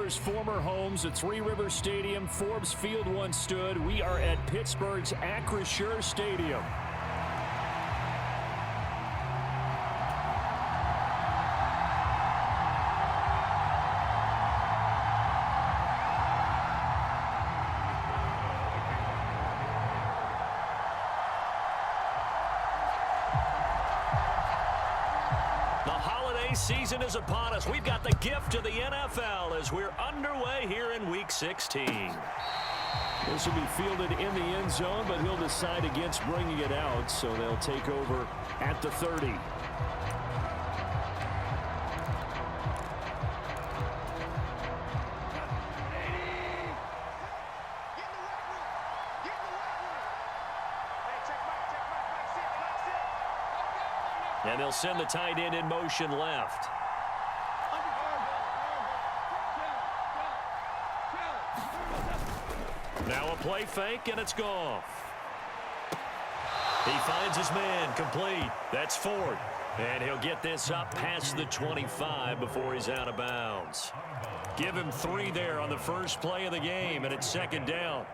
Steelers' former homes at Three Rivers Stadium, Forbes Field once stood. We are at Pittsburgh's Acrisure Stadium. Season is upon us. We've got the gift of the NFL as we're underway here in Week 16. This will be fielded in the end zone, but he'll decide against bringing it out, so they'll take over at the 30. And they'll send the tight end in motion left. Now a play fake, and it's Goff. He finds his man, complete. That's Ford. And he'll get this up past the 25 before he's out of bounds. Give him 3 there on the first play of the game, and it's second down.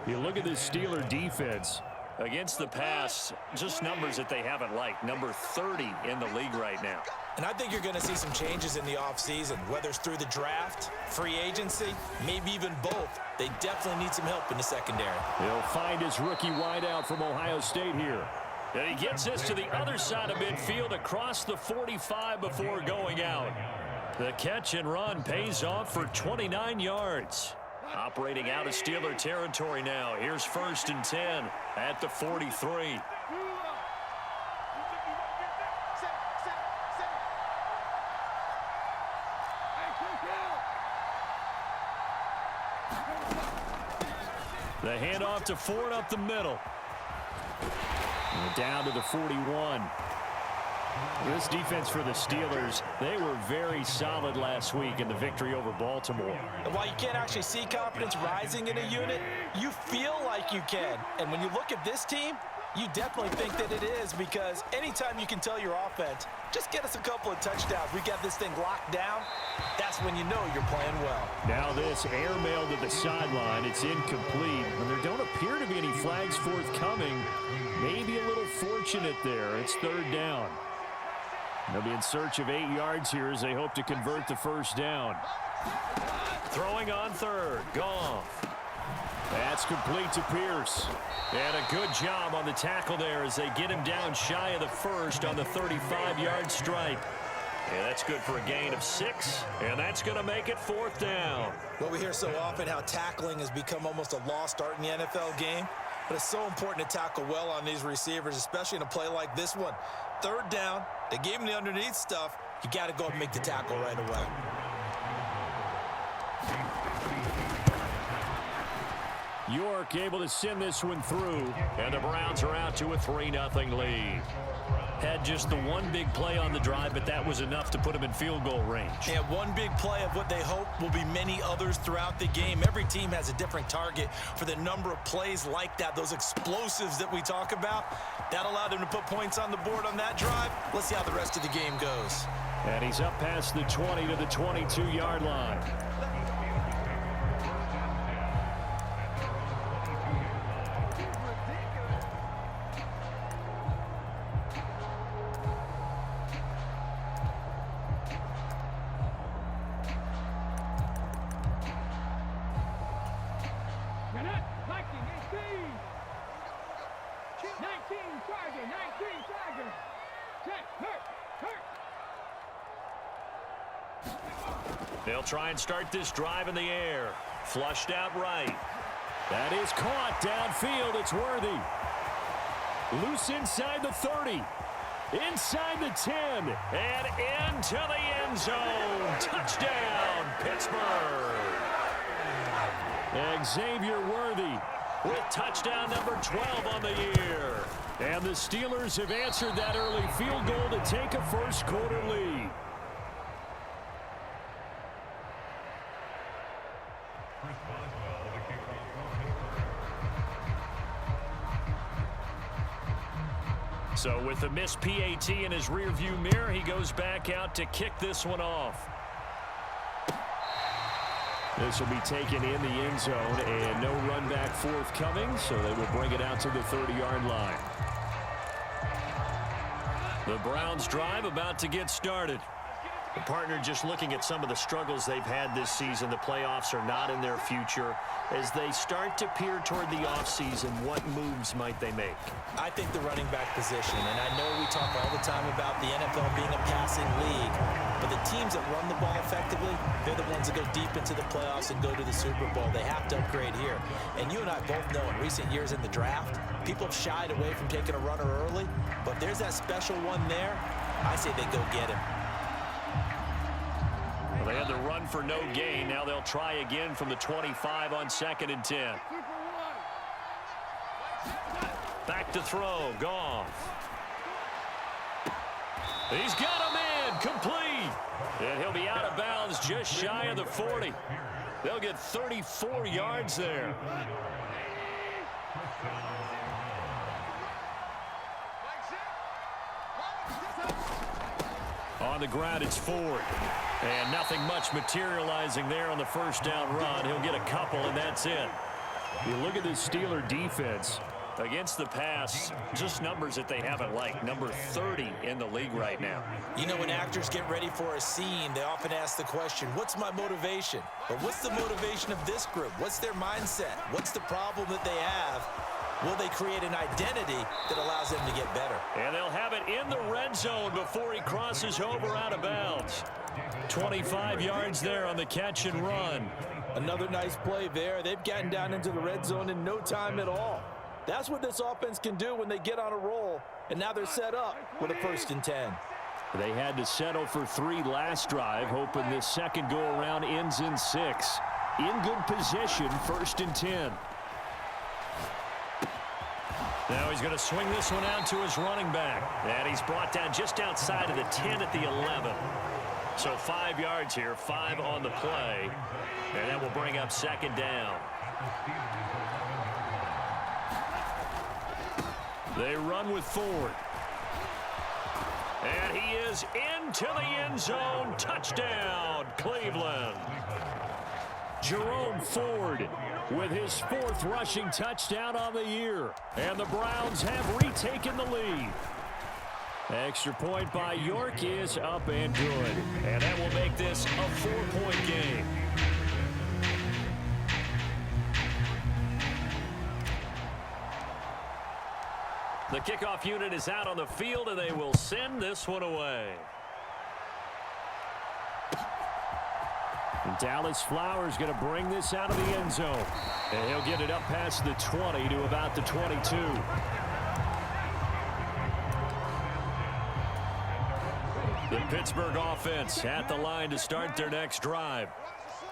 You look at this Steeler defense. Against the pass, just numbers that they haven't liked. Number 30 in the league right now. And I think you're going to see some changes in the offseason, whether it's through the draft, free agency, maybe even both. They definitely need some help in the secondary. He'll find his rookie wideout from Ohio State here. And he gets this to the other side of midfield across the 45 before going out. The catch and run pays off for 29 yards. Operating out of Steeler territory now. Here's 1st and 10 at the 43. The handoff to Ford up the middle. And down to the 41. This defense for the Steelers, they were very solid last week in the victory over Baltimore. And while you can't actually see confidence rising in a unit, you feel like you can. And when you look at this team, you definitely think that it is, because anytime you can tell your offense, just get us a couple of touchdowns, we got this thing locked down, that's when you know you're playing well. Now this airmail to the sideline, it's incomplete, and there don't appear to be any flags forthcoming. Maybe a little fortunate there. It's 3rd down. They'll be in search of 8 yards here as they hope to convert the first down. Throwing on 3rd, Goff. That's complete to Pierce. And a good job on the tackle there as they get him down shy of the first on the 35-yard strike. And that's good for a gain of 6, and that's going to make it 4th down. Well, we hear so often how tackling has become almost a lost art in the NFL game, but it's so important to tackle well on these receivers, especially in a play like this one. 3rd down, they gave him the underneath stuff. You got to go and make the tackle right away. York able to send this one through. And the Browns are out to a 3-0 lead. Had just the one big play on the drive, but that was enough to put him in field goal range. Yeah, one big play of what they hope will be many others throughout the game. Every team has a different target for the number of plays like that, those explosives that we talk about. That allowed them to put points on the board on that drive. Let's see how the rest of the game goes. And he's up past the 20 to the 22-yard line. They'll try and start this drive in the air. Flushed out right. That is caught downfield. It's Worthy. Loose inside the 30. Inside the 10. And into the end zone. Touchdown, Pittsburgh. Xavier Worthy with touchdown number 12 on the year. And the Steelers have answered that early field goal to take a first quarter lead. So with the missed PAT in his rearview mirror, he goes back out to kick this one off. This will be taken in the end zone, and no run back forthcoming, so they will bring it out to the 30-yard line. The Browns drive about to get started. The partner, just looking at some of the struggles they've had this season, the playoffs are not in their future. As they start to peer toward the offseason, what moves might they make? I think the running back position, and I know we talk all the time about the NFL being a passing league, but the teams that run the ball effectively, they're the ones that go deep into the playoffs and go to the Super Bowl. They have to upgrade here. And you and I both know in recent years in the draft, people have shied away from taking a runner early, but there's that special one there. I say they go get him. Well, they had the run for no gain. Now they'll try again from the 25 on 2nd and 10. Back to throw. Goff. He's got him in. Complete. And he'll be out of bounds just shy of the 40. They'll get 34 yards there. On the ground, it's Ford. And nothing much materializing there on the first down run. He'll get a couple, and that's it. You look at this Steeler defense. Against the pass, just numbers that they haven't liked. Number 30 in the league right now. You know, when actors get ready for a scene, they often ask the question, what's my motivation? But what's the motivation of this group? What's their mindset? What's the problem that they have? Will they create an identity that allows them to get better? And they'll have it in the red zone before he crosses over out of bounds. 25 yards there on the catch and run. Another nice play there. They've gotten down into the red zone in no time at all. That's what this offense can do when they get on a roll. And now they're set up with a 1st and 10. They had to settle for 3 last drive, hoping this second go-around ends in 6. In good position, 1st and 10. Now he's going to swing this one out to his running back. And he's brought down just outside of the 10 at the 11. So 5 yards here, 5 on the play. And that will bring up 2nd down. They run with Ford. And he is into the end zone. Touchdown, Cleveland. Jerome Ford with his 4th rushing touchdown on the year. And the Browns have retaken the lead. Extra point by York is up and good. And that will make this a 4-point game. The kickoff unit is out on the field, and they will send this one away. And Dallas Flowers going to bring this out of the end zone. And he'll get it up past the 20 to about the 22. The Pittsburgh offense at the line to start their next drive.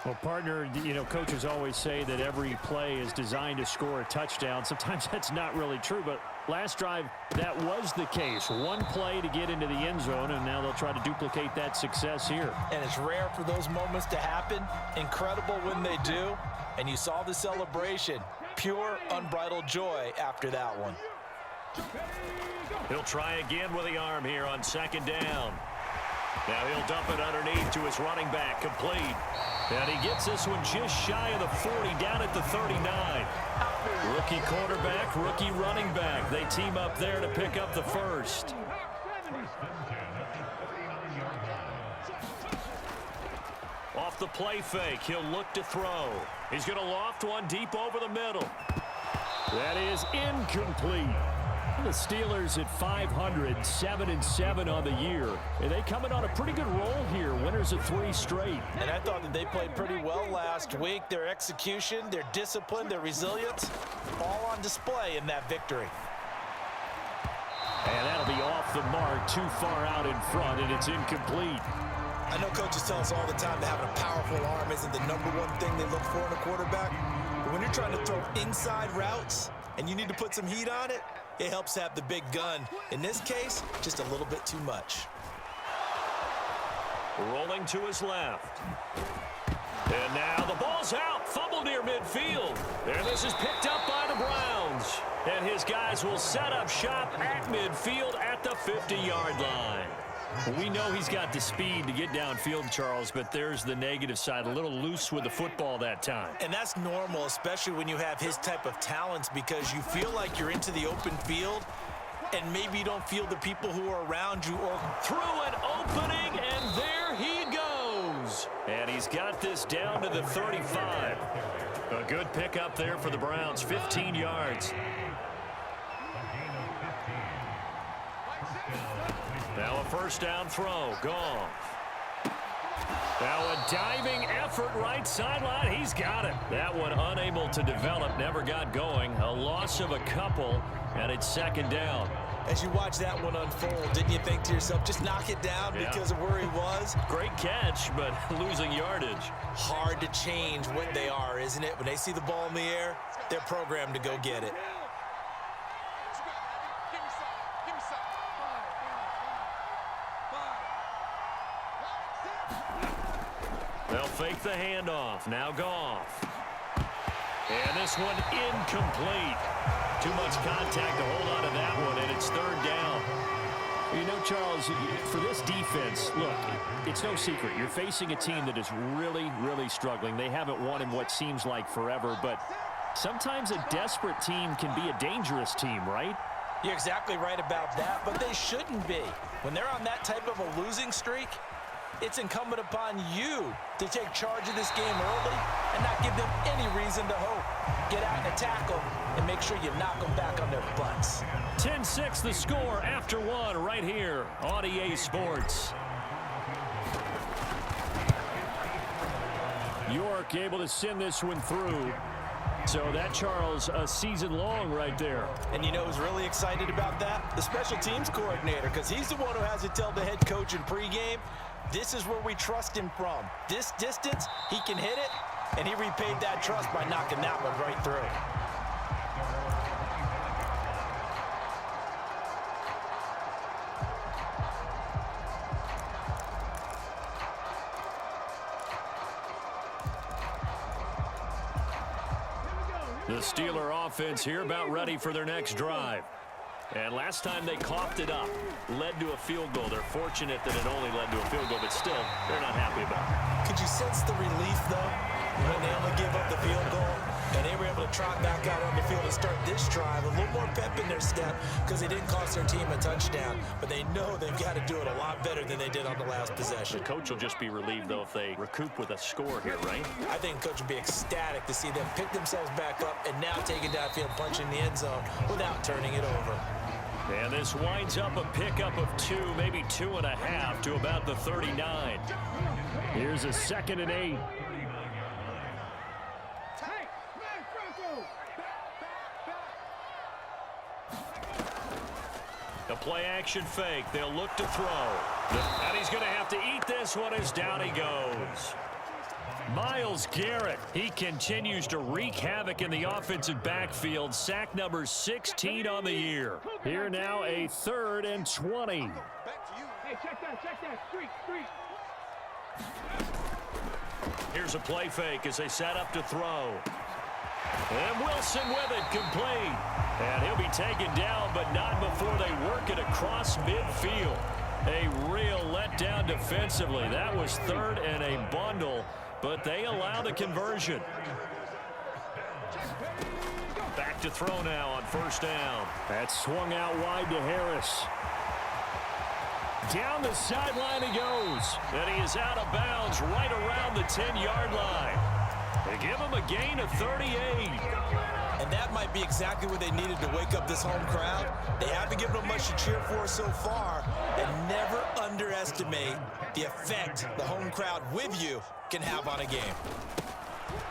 Well, partner, you know, coaches always say that every play is designed to score a touchdown. Sometimes that's not really true, but last drive, that was the case. One play to get into the end zone, and now they'll try to duplicate that success here. And it's rare for those moments to happen. Incredible when they do. And you saw the celebration. Pure, unbridled joy after that one. He'll try again with the arm here on 2nd down. Now he'll dump it underneath to his running back, complete. And he gets this one just shy of the 40, down at the 39. Rookie quarterback, rookie running back. They team up there to pick up the 1st. Off the play fake, he'll look to throw. He's going to loft one deep over the middle. That is incomplete. The Steelers at 500, 7-7 on the year. And they coming on a pretty good roll here. Winners of 3 straight. And I thought that they played pretty well last week. Their execution, their discipline, their resilience, all on display in that victory. And that'll be off the mark, too far out in front, and it's incomplete. I know coaches tell us all the time that having a powerful arm isn't the #1 thing they look for in a quarterback. But when you're trying to throw inside routes and you need to put some heat on it, it helps have the big gun. In this case, just a little bit too much. Rolling to his left. And now the ball's out. Fumble near midfield. And this is picked up by the Browns. And his guys will set up shop at midfield at the 50-yard line. We know he's got the speed to get downfield, Charles, but there's the negative side. A little loose with the football that time. And that's normal, especially when you have his type of talents, because you feel like you're into the open field and maybe you don't feel the people who are around you. Or through an opening, and there he goes. And he's got this down to the 35. A good pickup there for the Browns, 15 yards. Now a first down throw, gone. Now a diving effort right sideline. He's got it. That one unable to develop, never got going. A loss of a couple, and it's second down. As you watch that one unfold, didn't you think to yourself, just knock it down because of where he was? Great catch, but losing yardage. Hard to change what they are, isn't it? When they see the ball in the air, they're programmed to go get it. They'll fake the handoff. Now Goff. And this one incomplete. Too much contact to hold on to that one, and it's third down. You know, Charles, for this defense, look, it's no secret. You're facing a team that is really, really struggling. They haven't won in what seems like forever, but sometimes a desperate team can be a dangerous team, right? You're exactly right about that, but they shouldn't be. When they're on that type of a losing streak, it's incumbent upon you to take charge of this game early and not give them any reason to hope. Get out and attack them and make sure you knock them back on their butts. 10-6 the score after one right here on EA Sports. York able to send this one through. So that, Charles, a season long right there. And you know who's really excited about that? The special teams coordinator, because he's the one who has to tell the head coach in pregame, this is where we trust him from. This distance, he can hit it, and he repaid that trust by knocking that one right through. The Steeler offense here about ready for their next drive. And last time they coughed it up, led to a field goal. They're fortunate that it only led to a field goal, but still, they're not happy about it. Could you sense the relief, though, when they only give up the field goal? And they were able to trot back out on the field and start this drive. A little more pep in their step because they didn't cost their team a touchdown. But they know they've got to do it a lot better than they did on the last possession. The coach will just be relieved, though, if they recoup with a score here, right? I think the coach will be ecstatic to see them pick themselves back up and now take it downfield, punch in the end zone without turning it over. And this winds up a pickup of 2, maybe 2.5 to about the 39. Here's a 2nd and 8. The play action fake. They'll look to throw. And he's going to have to eat this one as down he goes. Myles Garrett, he continues to wreak havoc in the offensive backfield. Sack number 16 on the year. Here now a 3rd and 20. Hey, check that. Street. Here's a play fake as they set up to throw. And Wilson with it, complete. And he'll be taken down, but not before they work it across midfield. A real letdown defensively. That was 3rd and a bundle, but they allow the conversion. Back to throw now on 1st down. That swung out wide to Harris. Down the sideline he goes. And he is out of bounds right around the 10-yard line. They give him a gain of 38. And that might be exactly what they needed to wake up this home crowd. They haven't given them much to cheer for so far. And never underestimate the effect the home crowd with you can have on a game.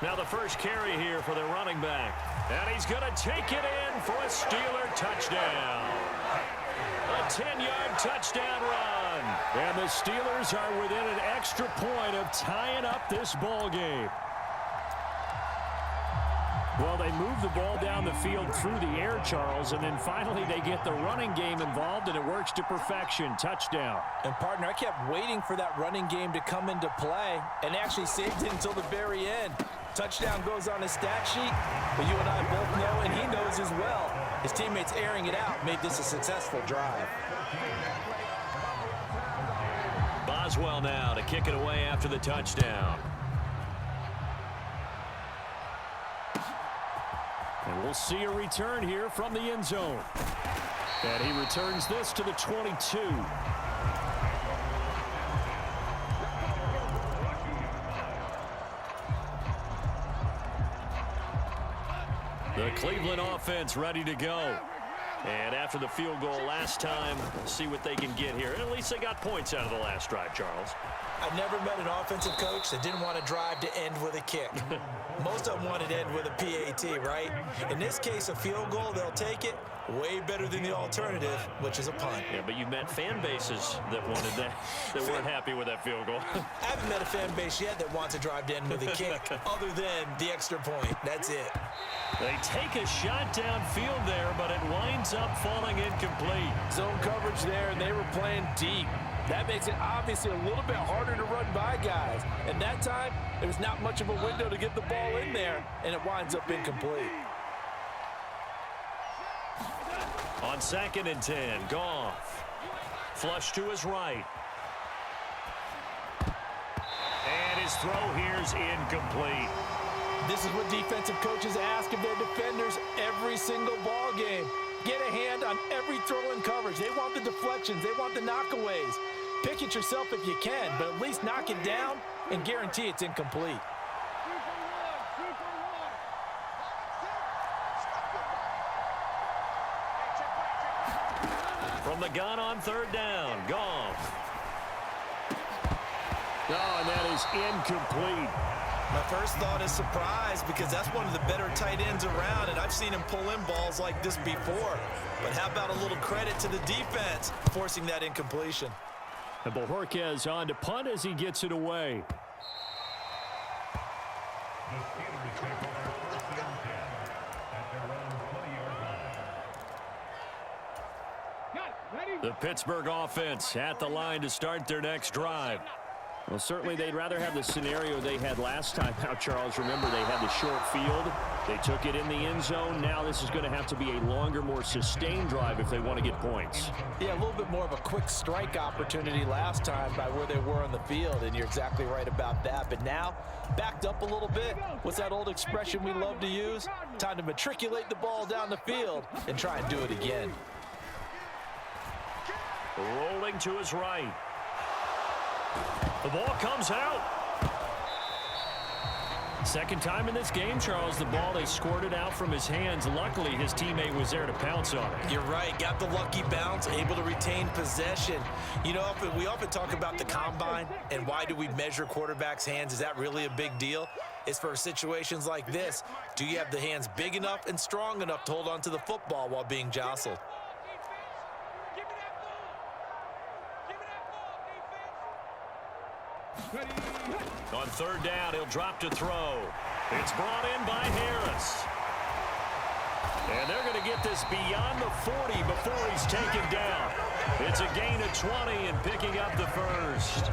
Now the first carry here for the running back. And he's going to take it in for a Steeler touchdown. A 10-yard touchdown run. And the Steelers are within an extra point of tying up this ball game. Well, they move the ball down the field through the air, Charles, and then finally they get the running game involved, and it works to perfection. Touchdown. And, partner, I kept waiting for that running game to come into play and actually saved it until the very end. Touchdown goes on his stat sheet, but you and I both know, and he knows as well, his teammates airing it out made this a successful drive. Boswell now to kick it away after the touchdown. And we'll see a return here from the end zone. And he returns this to the 22. The Cleveland offense ready to go. And after the field goal last time, see what they can get here. And at least they got points out of the last drive, Charles. I've never met an offensive coach that didn't want to drive to end with a kick. Most of them wanted to end with a PAT, right? In this case, a field goal, they'll take it. Way better than the alternative, which is a punt. Yeah, but you met fan bases that wanted that, that weren't happy with that field goal. I haven't met a fan base yet that wants to drive to end with a kick, other than the extra point. That's it. They take a shot downfield there, but it winds up falling incomplete. Zone coverage there, and they were playing deep. That makes it obviously a little bit harder to run by guys. And that time, there was not much of a window to get the ball in there, and it winds up incomplete. On 2nd and 10, Goff. Flush to his right. And his throw here's incomplete. This is what defensive coaches ask of their defenders every single ball game. Get a hand on every throw in coverage. They want the deflections. They want the knockaways. Pick it yourself if you can, but at least knock it down and guarantee it's incomplete. From the gun on 3rd down, Goff. Oh, and that is incomplete. My first thought is surprise because that's one of the better tight ends around, and I've seen him pull in balls like this before. But how about a little credit to the defense forcing that incompletion? And Bojorquez on to punt as he gets it away. The Pittsburgh offense at the line to start their next drive. Well, certainly they'd rather have the scenario they had last time out, Charles. Remember, they had the short field. They took it in the end zone. Now this is going to have to be a longer, more sustained drive if they want to get points. Yeah, a little bit more of a quick strike opportunity last time by where they were on the field, and you're exactly right about that. But now, backed up a little bit. What's that old expression we love to use? Time to matriculate the ball down the field and try and do it again. Rolling to his right. The ball comes out. Second time in this game, Charles, the ball, they scored it out from his hands. Luckily, his teammate was there to pounce on it. You're right. Got the lucky bounce, able to retain possession. You know, we often talk about the combine and why do we measure quarterbacks' hands? Is that really a big deal? It's for situations like this. Do you have the hands big enough and strong enough to hold on to the football while being jostled? On 3rd down, he'll drop to throw. It's brought in by Harris. And they're going to get this beyond the 40 before he's taken down. It's a gain of 20 and picking up the first.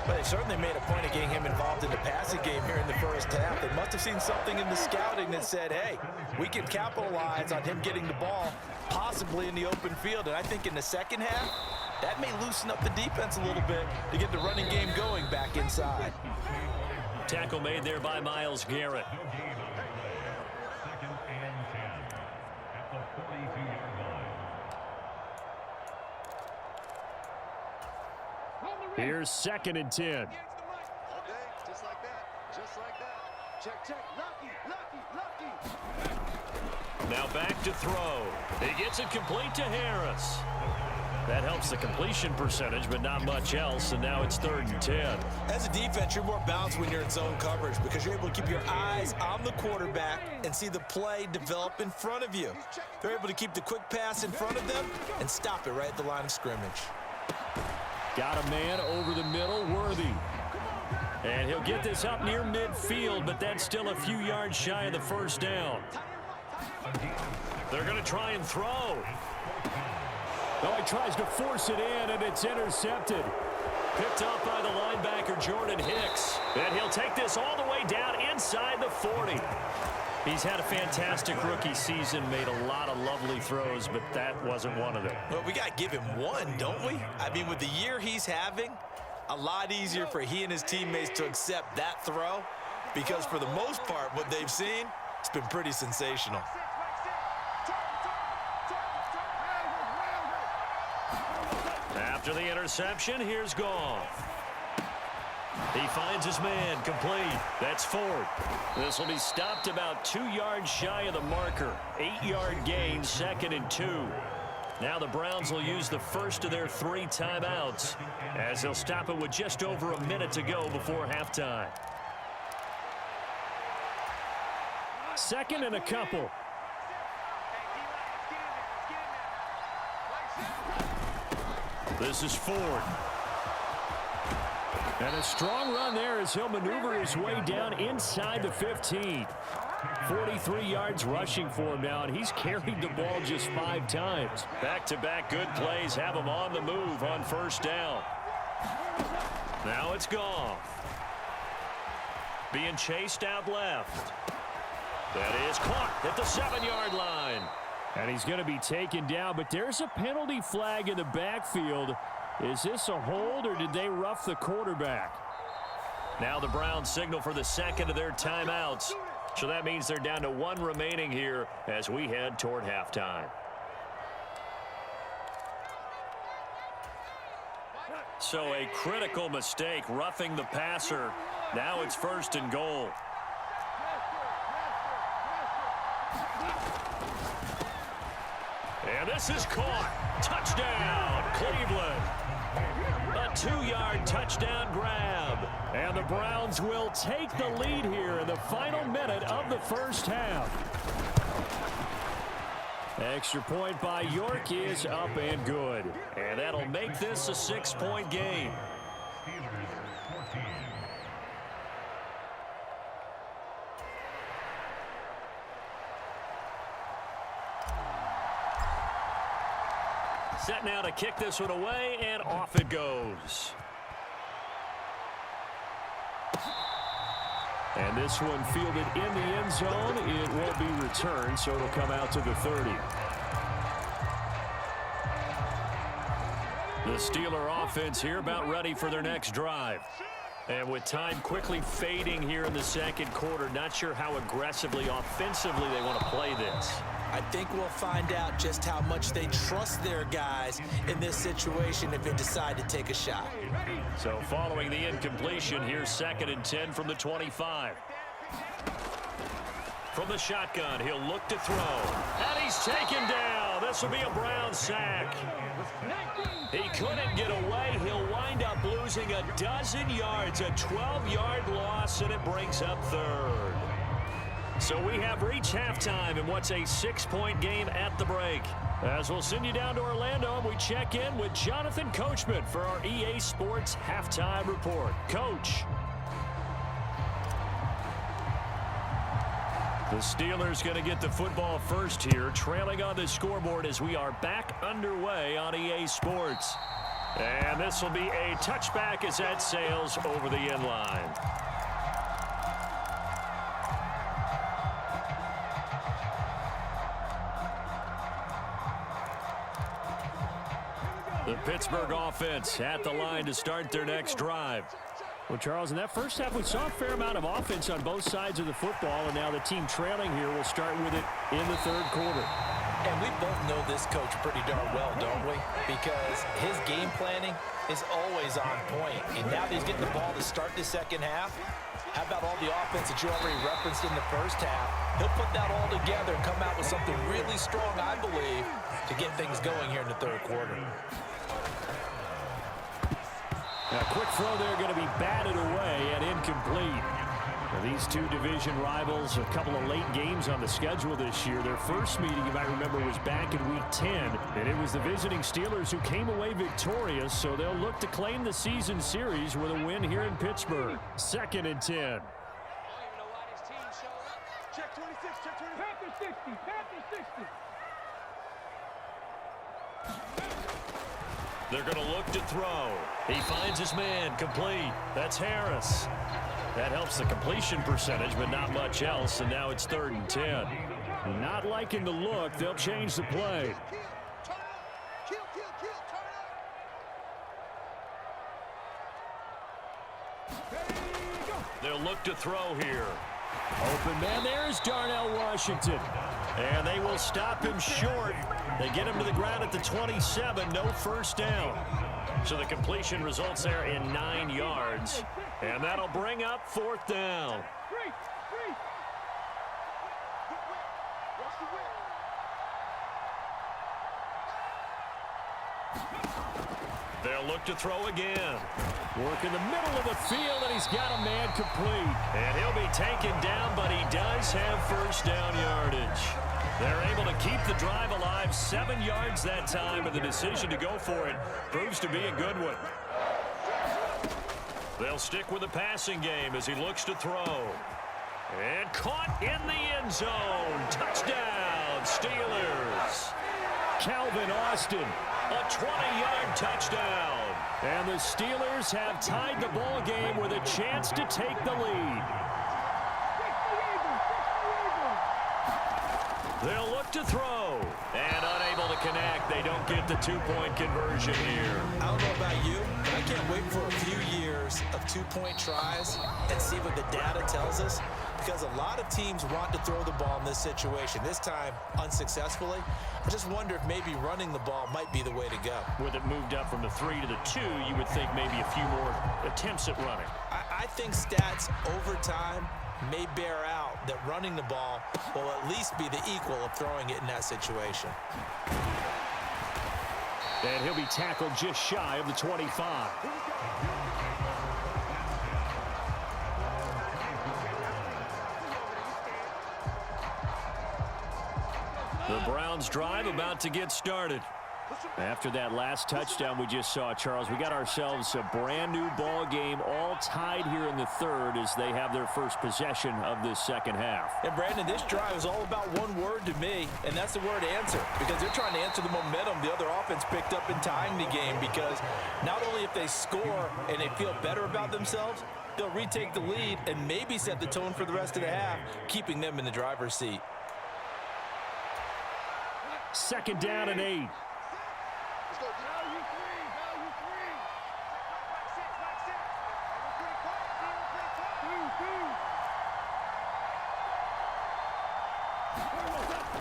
But they certainly made a point of getting him involved in the passing game here in the first half. They must have seen something in the scouting that said, hey, we can capitalize on him getting the ball, possibly in the open field. And I think in the second half, that may loosen up the defense a little bit to get the running game going back inside. Tackle made there by Myles Garrett. Here's 2nd and 10. Okay, just like that. Just like that. Check, check. Lucky. Now back to throw. He gets it complete to Harris. That helps the completion percentage, but not much else, and now it's 3rd and 10. As a defense, you're more balanced when you're in zone coverage because you're able to keep your eyes on the quarterback and see the play develop in front of you. They're able to keep the quick pass in front of them and stop it right at the line of scrimmage. Got a man over the middle, Worthy. And he'll get this up near midfield, but that's still a few yards shy of the first down. They're going to try and throw. Oh, he tries to force it in, and it's intercepted. Picked up by the linebacker, Jordan Hicks. And he'll take this all the way down inside the 40. He's had a fantastic rookie season, made a lot of lovely throws, but that wasn't one of them. Well, we got to give him one, don't we? I mean, with the year he's having, a lot easier for he and his teammates to accept that throw because for the most part, what they've seen, it's been pretty sensational. After the interception, here's Goff. He finds his man, complete. That's fourth. This will be stopped about 2 yards shy of the marker. 8-yard gain, 2nd and 2. Now the Browns will use the first of their 3 timeouts as they'll stop it with just over a minute to go before halftime. 2nd and a couple. This is Ford. And a strong run there as he'll maneuver his way down inside the 15. 43 yards rushing for him now, and he's carried the ball just 5 times. Back-to-back good plays have him on the move on first down. Now it's Goff. Being chased out left. That is caught at the 7-yard line. And he's going to be taken down, but there's a penalty flag in the backfield. Is this a hold, or did they rough the quarterback? Now the Browns signal for the second of their timeouts. So that means they're down to 1 remaining here as we head toward halftime. So a critical mistake, roughing the passer. Now it's 1st and goal. And this is caught. Touchdown, Cleveland. A 2-yard touchdown grab. And the Browns will take the lead here in the final minute of the first half. Extra point by York is up and good. And that'll make this a 6-point game. Set now to kick this one away, and off it goes. And this one fielded in the end zone. It won't be returned, so it'll come out to the 30. The Steeler offense here about ready for their next drive. And with time quickly fading here in the second quarter, not sure how aggressively, offensively they want to play this. I think we'll find out just how much they trust their guys in this situation if they decide to take a shot. So following the incompletion, here's 2nd and 10 from the 25. From the shotgun, he'll look to throw. And he's taken down. This will be a Brown sack. He couldn't get away. He'll wind up losing a dozen yards, a 12-yard loss, and it brings up 3rd. So we have reached halftime in what's a 6-point game at the break. As we'll send you down to Orlando, we check in with Jonathan Coachman for our EA Sports Halftime Report. Coach. The Steelers going to get the football first here, trailing on the scoreboard as we are back underway on EA Sports. And this will be a touchback as that sails over the end line. The Pittsburgh offense at the line to start their next drive. Well, Charles, in that first half, we saw a fair amount of offense on both sides of the football, and now the team trailing here will start with it in the third quarter. And we both know this coach pretty darn well, don't we? Because his game planning is always on point. And now that he's getting the ball to start the second half, how about all the offense that you already referenced in the first half? He'll put that all together and come out with something really strong, I believe, to get things going here in the third quarter. A quick throw there going to be batted away and incomplete. Now, these two division rivals, a couple of late games on the schedule this year. Their first meeting, you might remember, was back in Week 10, and it was the visiting Steelers who came away victorious, so they'll look to claim the season series with a win here in Pittsburgh. 2nd and 10. Check 26, check 26. Panther 60, Panther 60. They're going to look to throw. He finds his man, complete. That's Harris. That helps the completion percentage, but not much else, and now it's 3rd and 10. Not liking the look. They'll change the play. They'll look to throw here. Open man, there's Darnell Washington. And they will stop him short. They get him to the ground at the 27, no first down. So the completion results there in 9 yards. And that'll bring up 4th down. They'll look to throw again. Work in the middle of the field, and he's got a man complete. And he'll be taken down, but he does have first down yardage. They're able to keep the drive alive, 7 yards that time, and the decision to go for it proves to be a good one. They'll stick with the passing game as he looks to throw. And caught in the end zone. Touchdown, Steelers. Calvin Austin. A 20-yard touchdown. And the Steelers have tied the ball game with a chance to take the lead. They'll look to throw. And unable to connect. They don't get the 2-point conversion here. I don't know about you, but I can't wait for a few years of 2-point tries and see what the data tells us, because a lot of teams want to throw the ball in this situation. This time, unsuccessfully. I just wonder if maybe running the ball might be the way to go. With it moved up from the 3 to the 2, you would think maybe a few more attempts at running. I think stats over time may bear out that running the ball will at least be the equal of throwing it in that situation. And he'll be tackled just shy of the 25. The Browns drive about to get started. After that last touchdown we just saw, Charles, we got ourselves a brand new ball game, all tied here in the 3rd as they have their first possession of this second half. And Brandon, this drive is all about one word to me, and that's the word answer, because they're trying to answer the momentum the other offense picked up in tying the game, because not only if they score and they feel better about themselves, they'll retake the lead and maybe set the tone for the rest of the half, keeping them in the driver's seat. 2nd down and 8.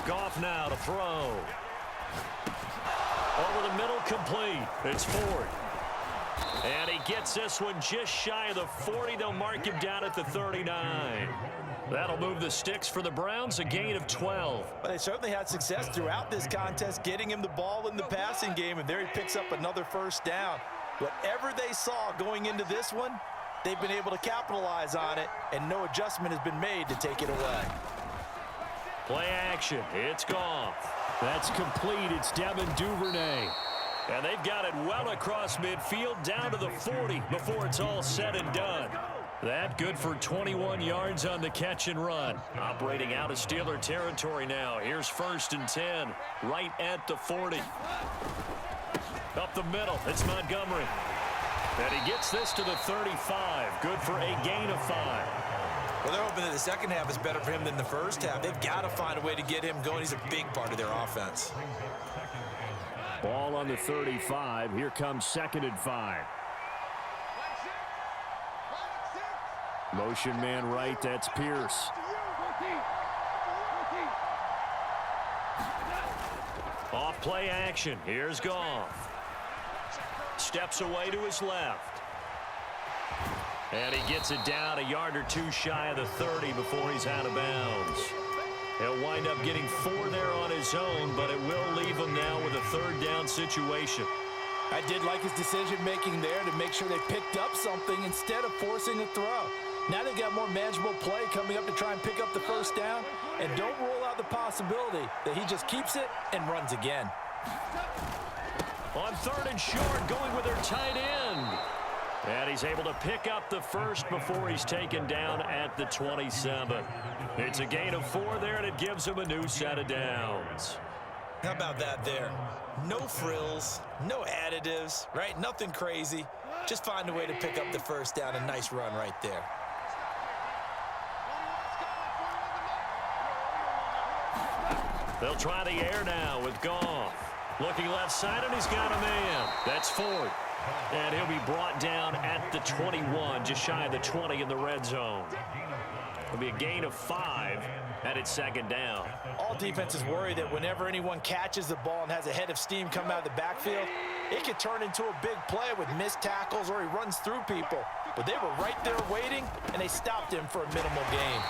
Goff now to throw. Over the middle, complete. It's Ford. And he gets this one just shy of the 40. They'll mark him down at the 39. That'll move the sticks for the Browns, a gain of 12. But they certainly had success throughout this contest, getting him the ball in the passing game, and there he picks up another first down. Whatever they saw going into this one, they've been able to capitalize on it, and no adjustment has been made to take it away. Play action. It's Goff. That's complete. It's Devin Duvernay. And they've got it well across midfield down to the 40 before it's all said and done. That good for 21 yards on the catch and run. Operating out of Steeler territory now. Here's 1st and 10, right at the 40. Up the middle, it's Montgomery. And he gets this to the 35. Good for a gain of 5. Well, they're hoping that the second half is better for him than the first half. They've got to find a way to get him going. He's a big part of their offense. Ball on the 35. Here comes 2nd and 5. Motion man right, that's Pierce. Off play action. Here's Goff. Steps away to his left. And he gets it down a yard or 2 shy of the 30 before he's out of bounds. He'll wind up getting 4 there on his own, but it will leave him now with a 3rd down situation. I did like his decision-making there to make sure they picked up something instead of forcing a throw. Now they've got more manageable play coming up to try and pick up the first down, and don't rule out the possibility that he just keeps it and runs again. On 3rd and short, going with their tight end. And he's able to pick up the first before he's taken down at the 27. It's a gain of 4 there, and it gives him a new set of downs. How about that there? No frills, no additives, right? Nothing crazy. Just find a way to pick up the first down. A nice run right there. They'll try the air now with Goff. Looking left side, and he's got a man. That's Ford. And he'll be brought down at the 21, just shy of the 20 in the red zone. It'll be a gain of 5, and it's second down. All defenses worry that whenever anyone catches the ball and has a head of steam come out of the backfield, it could turn into a big play with missed tackles or he runs through people. But they were right there waiting, and they stopped him for a minimal gain.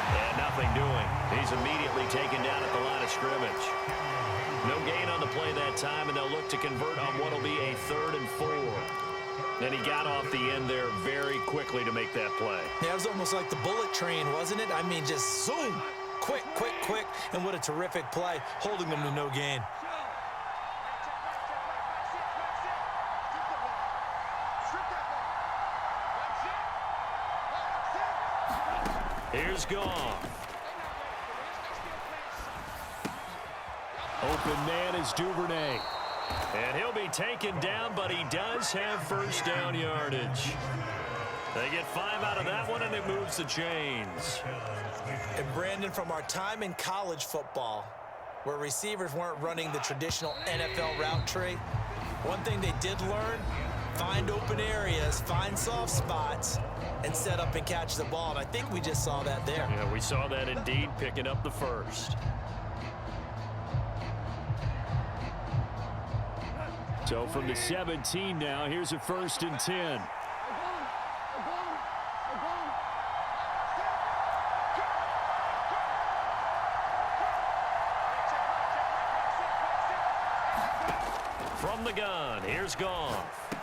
And nothing doing. He's immediately taken down at the line of scrimmage. No gain on the play that time, and they'll look to convert on what will be a 3rd and 4. And he got off the end there very quickly to make that play. Yeah, it was almost like the bullet train, wasn't it? I mean, just zoom. Quick, quick, quick. And what a terrific play, holding them to no gain. Here's Goff. Open man is Duvernay. And he'll be taken down, but he does have first down yardage. They get 5 out of that one, and it moves the chains. And Brandon, from our time in college football, where receivers weren't running the traditional NFL route tree, one thing they did learn, find open areas, find soft spots, and set up and catch the ball. And I think we just saw that there. Yeah, we saw that indeed, picking up the first. So from the 17 now, here's a 1st and 10. From the gun, here's Goff.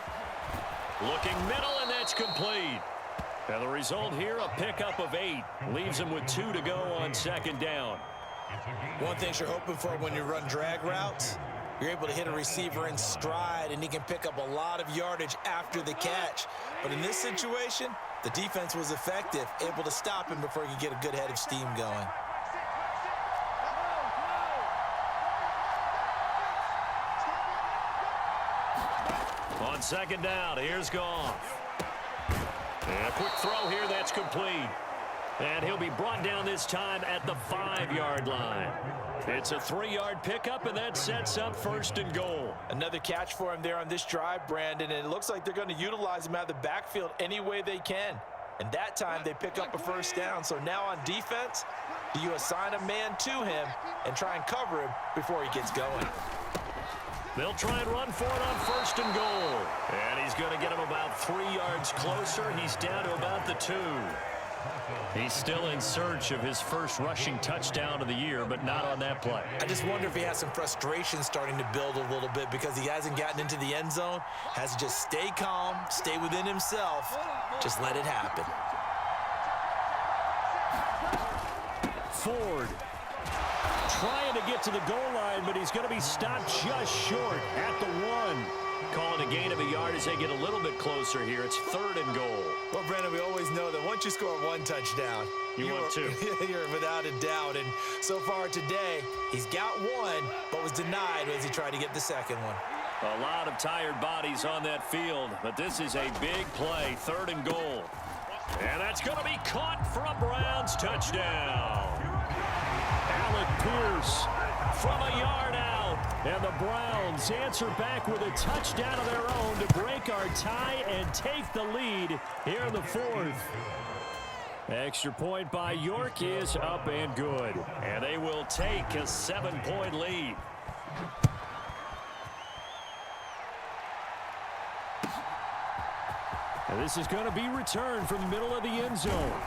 Looking middle, and that's complete. And the result here, a pickup of 8. Leaves him with 2 to go on 2nd down. One thing you're hoping for when you run drag routes, you're able to hit a receiver in stride, and he can pick up a lot of yardage after the catch. But in this situation, the defense was effective, able to stop him before he could get a good head of steam going. On 2nd down, here's Goff. And a quick throw here, that's complete. And he'll be brought down this time at the 5-yard line. It's a 3-yard pickup, and that sets up 1st and goal. Another catch for him there on this drive, Brandon, and it looks like they're going to utilize him out of the backfield any way they can. And that time they pick up a 1st down. So now on defense, do you assign a man to him and try and cover him before he gets going? They'll try and run for it on 1st and goal. And he's going to get him about 3 yards closer. He's down to about the 2. He's still in search of his first rushing touchdown of the year, but not on that play. I just wonder if he has some frustration starting to build a little bit because he hasn't gotten into the end zone. Has to just stay calm, stay within himself, just let it happen. Ford trying to get to the goal line, but he's going to be stopped just short at the 1. Calling a gain of a yard as they get a little bit closer here. It's 3rd and goal. Well, Brandon, we always know that once you score 1 touchdown, you want 2. You're without a doubt. And so far today, he's got 1, but was denied as he tried to get the 2nd one. A lot of tired bodies on that field, but this is a big play. 3rd and goal. And that's going to be caught for a Browns touchdown. Alec Pierce from a yard out. And the Browns answer back with a touchdown of their own to break our tie and take the lead here in the 4th. Extra point by York is up and good. And they will take a 7-point lead. And this is going to be returned from the middle of the end zone.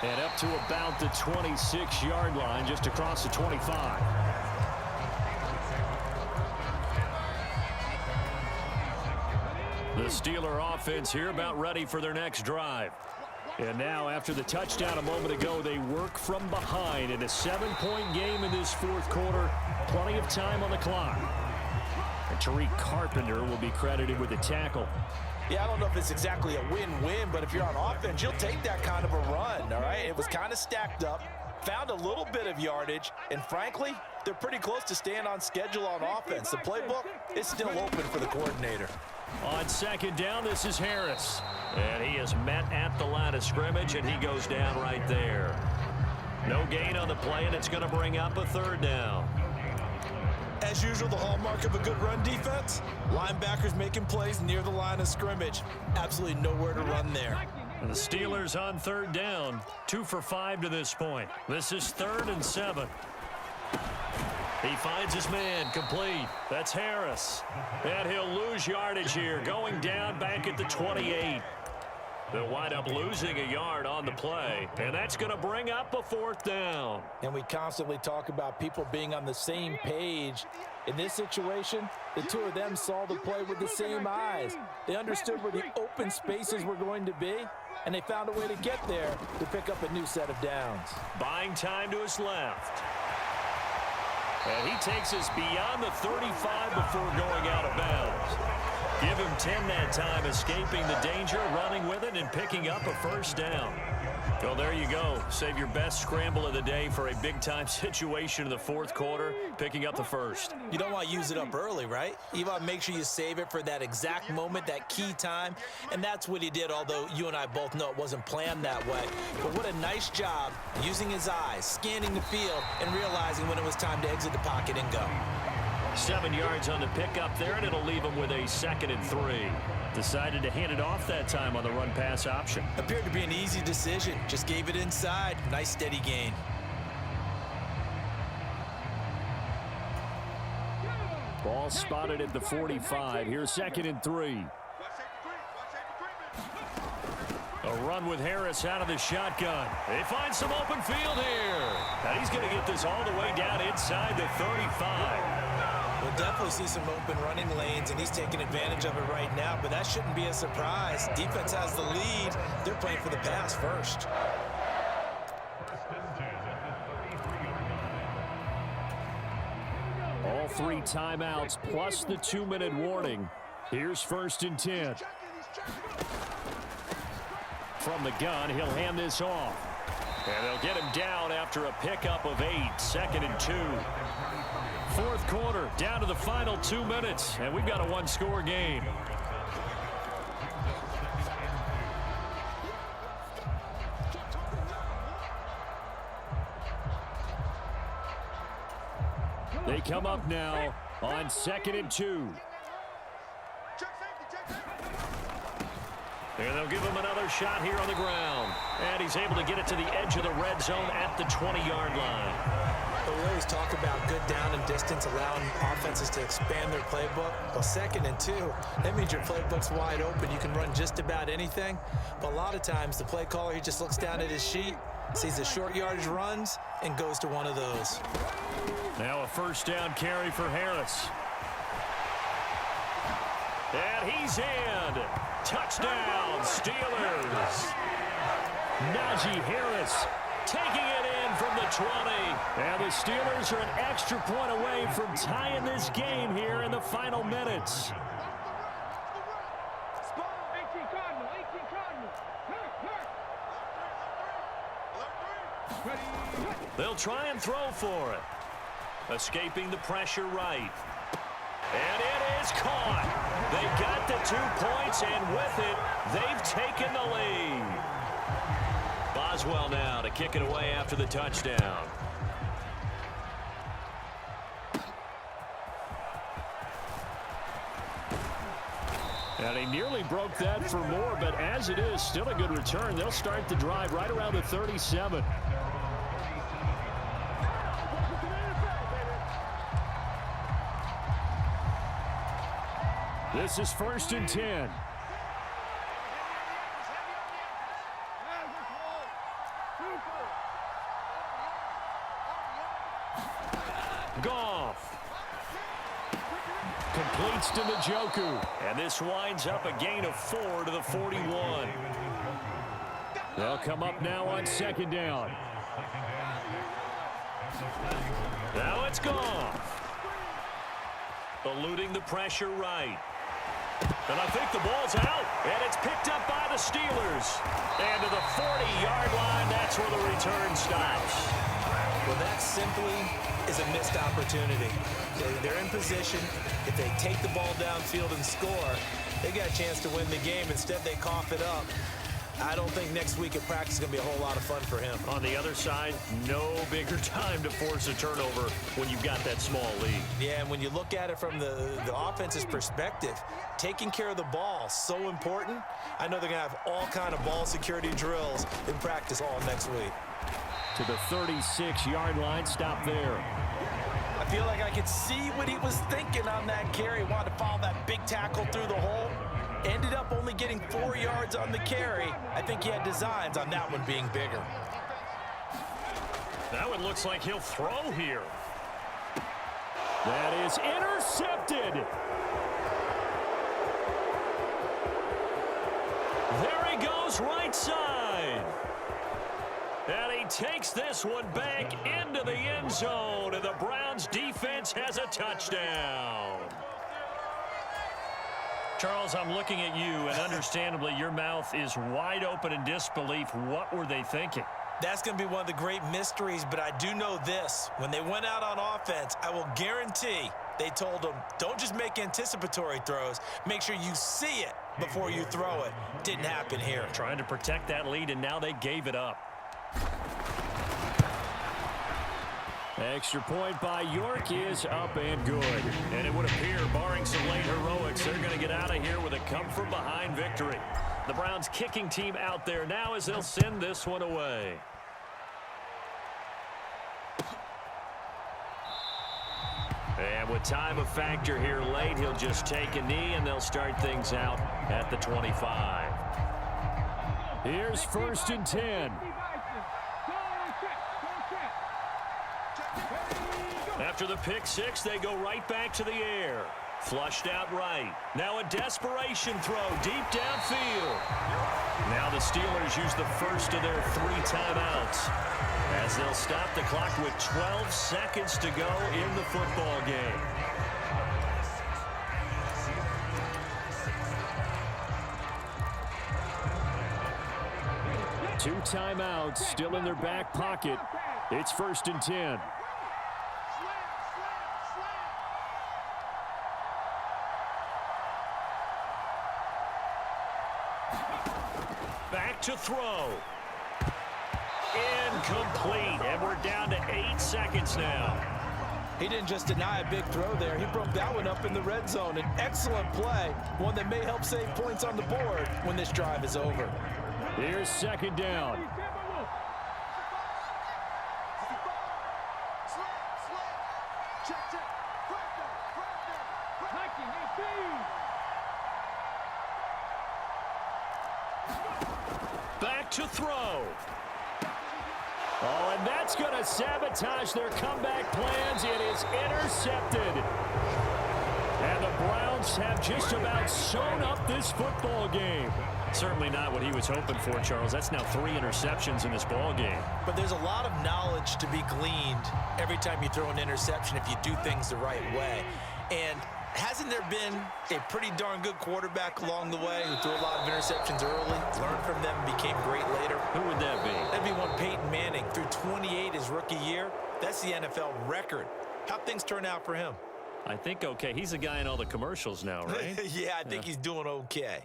And up to about the 26-yard line, just across the 25. The Steeler offense here about ready for their next drive. And now, after the touchdown a moment ago, they work from behind in a 7-point game in this 4th quarter. Plenty of time on the clock. And Tariq Carpenter will be credited with a tackle. Yeah, I don't know if it's exactly a win-win, but if you're on offense, you'll take that kind of a run, all right? It was kind of stacked up, found a little bit of yardage, and frankly, they're pretty close to staying on schedule on offense. The playbook is still open for the coordinator. On 2nd down, this is Harris. And he is met at the line of scrimmage, and he goes down right there. No gain on the play, and it's going to bring up a 3rd down. as usual, the hallmark of a good run defense. Linebackers making plays near the line of scrimmage. Absolutely nowhere to run there. And the Steelers on third down, 2 for 5 to this point. This is 3rd and 7. He finds his man, complete. That's Harris. And he'll lose yardage here, going down back at the 28. They'll wind up losing a yard on the play, and that's going to bring up a 4th down. And we constantly talk about people being on the same page. In this situation, the two of them saw the play with the same eyes. They understood where the open spaces were going to be, and they found a way to get there to pick up a new set of downs. Buying time to his left. And he takes us beyond the 35 before going out of bounds. Give him 10 that time, escaping the danger, running with it, and picking up a 1st down. Well, there you go. Save your best scramble of the day for a big-time situation in the 4th quarter, picking up the 1st. You don't want to use it up early, right? You want to make sure you save it for that exact moment, that key time, and that's what he did, although you and I both know it wasn't planned that way. But what a nice job using his eyes, scanning the field, and realizing when it was time to exit the pocket and go. 7 yards on the pickup there, and it'll leave him with a 2nd and 3. Decided to hand it off that time on the run-pass option. Appeared to be an easy decision. Just gave it inside. Nice steady gain. Ball spotted at the 45. Here's 2nd and 3. A run with Harris out of the shotgun. They find some open field here. And he's going to get this all the way down inside the 35. We'll definitely see some open running lanes, and he's taking advantage of it right now, but that shouldn't be a surprise. Defense has the lead. They're playing for the pass first. All 3 timeouts plus the 2-minute warning. Here's 1st and 10. From the gun, he'll hand this off. And they'll get him down after a pickup of 8. 2nd and 2. 4th quarter, down to the final 2 minutes, and we've got a 1-score game. They come up now on 2nd and 2. And they'll give him another shot here on the ground. And he's able to get it to the edge of the red zone at the 20-yard line. But we always talk about good down and distance, allowing offenses to expand their playbook. Well, 2nd and 2, that means your playbook's wide open. You can run just about anything. But a lot of times, the play caller, he just looks down at his sheet, sees the short yardage runs, and goes to one of those. Now a 1st down carry for Harris. And he's in. Touchdown, Steelers. Najee Harris Taking it in from the 20. And the Steelers are an extra point away from tying this game here in the final minutes. 18 Cardinal, 18 Cardinal. They'll try and throw for it. Escaping the pressure right. And it is caught. They got the 2 points, and with it, they've taken the lead. Boswell now to kick it away after the touchdown. And he nearly broke that for more, but as it is, still a good return. They'll start the drive right around the 37. This is 1st and 10. Goff completes to Njoku. And this winds up a gain of 4 to the 41. They'll come up now on 2nd down. Now it's Goff. Eluding the pressure right. And I think the ball's out. And it's picked up by the Steelers. And to the 40-yard line, that's where the return stops. Well, that simply is a missed opportunity. They're in position. If they take the ball downfield and score, they got a chance to win the game. Instead, they cough it up. I don't think next week at practice is going to be a whole lot of fun for him. On the other side, no bigger time to force a turnover when you've got that small lead. Yeah, and when you look at it from the offense's perspective, taking care of the ball, so important. I know they're going to have all kind of ball security drills in practice all next week. To the 36-yard line, stop there. I feel like I could see what he was thinking on that carry. Wanted to follow that big tackle through the hole. Ended up only getting 4 yards on the carry. I think he had designs on that one being bigger. That one looks like he'll throw here. That is intercepted. There he goes, right side. And he takes this one back into the end zone, and the Browns defense has a touchdown. Charles, I'm looking at you, and understandably, your mouth is wide open in disbelief. What were they thinking? That's going to be one of the great mysteries, but I do know this. When they went out on offense, I will guarantee they told them, don't just make anticipatory throws. Make sure you see it before you throw it. Didn't happen here. Trying to protect that lead, and now they gave it up. Extra point by York is up and good. And it would appear, barring some late heroics, they're going to get out of here with a come-from-behind victory. The Browns kicking team out there now as they'll send this one away. And with time a factor here late, he'll just take a knee, and they'll start things out at the 25. Here's 1st and 10. After the pick six, they go right back to the air. Flushed out right. Now a desperation throw deep downfield. Now the Steelers use the first of their 3 timeouts as they'll stop the clock with 12 seconds to go in the football game. Two timeouts still in their back pocket. It's 1st and 10. Back to throw. Incomplete, and we're down to 8 seconds now. He didn't just deny a big throw there. He broke that one up in the red zone. An excellent play, one that may help save points on the board when this drive is over. Here's 2nd down. Back to throw. Oh, and that's going to sabotage their comeback plans. It is intercepted. And the Browns have just about sewn up this football game. Certainly not what he was hoping for, Charles. That's now 3 interceptions in this ball game. But there's a lot of knowledge to be gleaned every time you throw an interception if you do things the right way. And hasn't there been a pretty darn good quarterback along the way who threw a lot of interceptions early, learned from them, became great later? Who would that be? That'd be one Peyton Manning. Threw 28 his rookie year. That's the NFL record. How'd things turn out for him? I think okay. He's the guy in all the commercials now, right? Yeah, I think he's doing okay.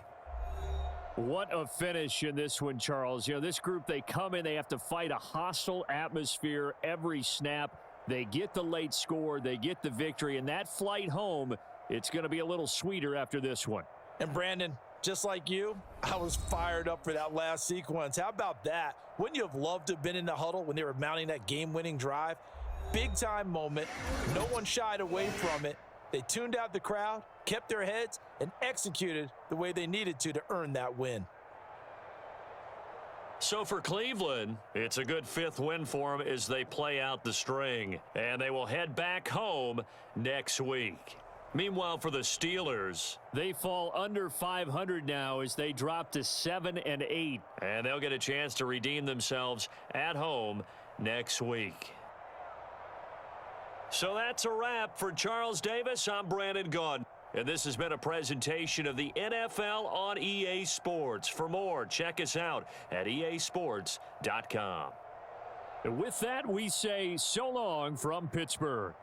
What a finish in this one, Charles. You know, this group, they come in, they have to fight a hostile atmosphere every snap. They get the late score, they get the victory, and that flight home, it's going to be a little sweeter after this one. And Brandon, just like you, I was fired up for that last sequence. How about that? Wouldn't you have loved to have been in the huddle when they were mounting that game-winning drive? Big-time moment. No one shied away from it. They tuned out the crowd, kept their heads, and executed the way they needed to earn that win. So for Cleveland, it's a good 5th win for them as they play out the string. And they will head back home next week. Meanwhile, for the Steelers, they fall under 500 now as they drop to 7-8. And they'll get a chance to redeem themselves at home next week. So that's a wrap for Charles Davis. I'm Brandon Gaudin. And this has been a presentation of the NFL on EA Sports. For more, check us out at easports.com. And with that, we say so long from Pittsburgh.